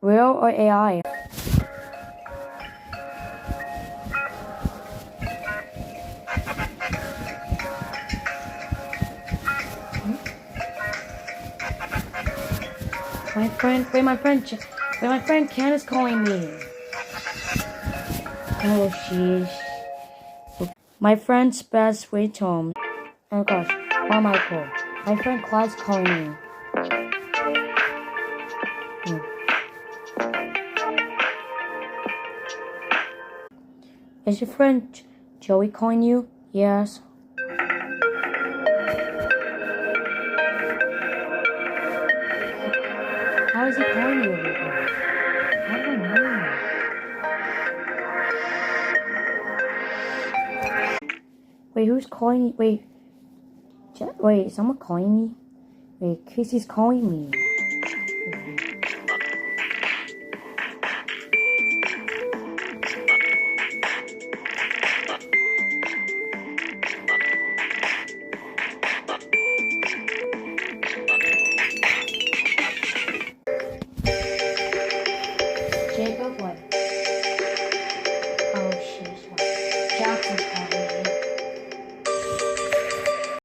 Real or AI? My friend Ken is calling me. Oh, sheesh. My friend's best ringtone. Oh gosh, oh Michael. My friend Clyde's calling me. Is your friend Joey calling you? Yes. How is he calling you? I don't know. Wait, who's calling me? Wait, is someone calling me? Wait, Casey's calling me.